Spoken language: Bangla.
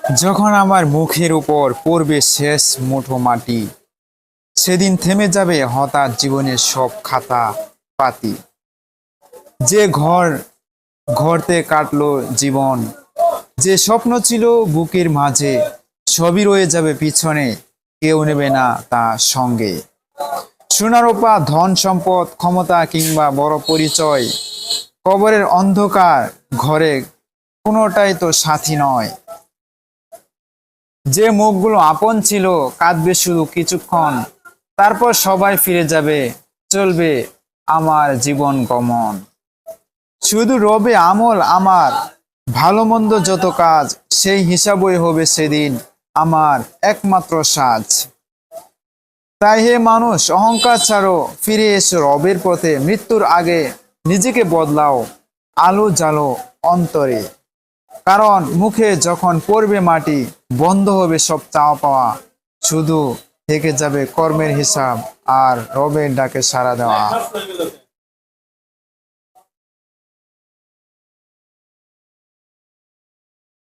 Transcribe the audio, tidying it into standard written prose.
যখন আমার মুখের উপর পড়বে শেষ মুঠো মাটি, সেদিন থেমে যাবে হঠাৎ জীবনের সব খাতা পাতি। যে ঘরতে কাটলো জীবন, যে স্বপ্ন ছিল বুকের মাঝে, সবই রয়ে যাবে পিছনে, কেউ নেবে না তা সঙ্গে। সোনারূপা, ধন সম্পদ, ক্ষমতা কিংবা বড় পরিচয়, কবরের অন্ধকার ঘরে কোনোটাই তো সাথী নয়। যে মুখগুলো আপন ছিল কাঁদবে শুধু কিছুক্ষণ, তারপর সবাই ফিরে যাবে, চলবে আমার জীবন গমন। শুধু রবে আমল আমার, ভালো মন্দ যত কাজ, সেই হিসাবই হবে সেদিন আমার একমাত্র সাজ। তাই হে মানুষ, অহংকার ছাড়ো, ফিরে এসো রবের পথে। মৃত্যুর আগে নিজেকে বদলাও, আলো জ্বালো অন্তরে। কারণ মুখে যখন পড়বে মাটি, বন্ধ হবে সব চাওয়া পাওয়া, শুধু থেকে যাবে কর্মের হিসাব আর রবের ডাকে সাড়া দেওয়া।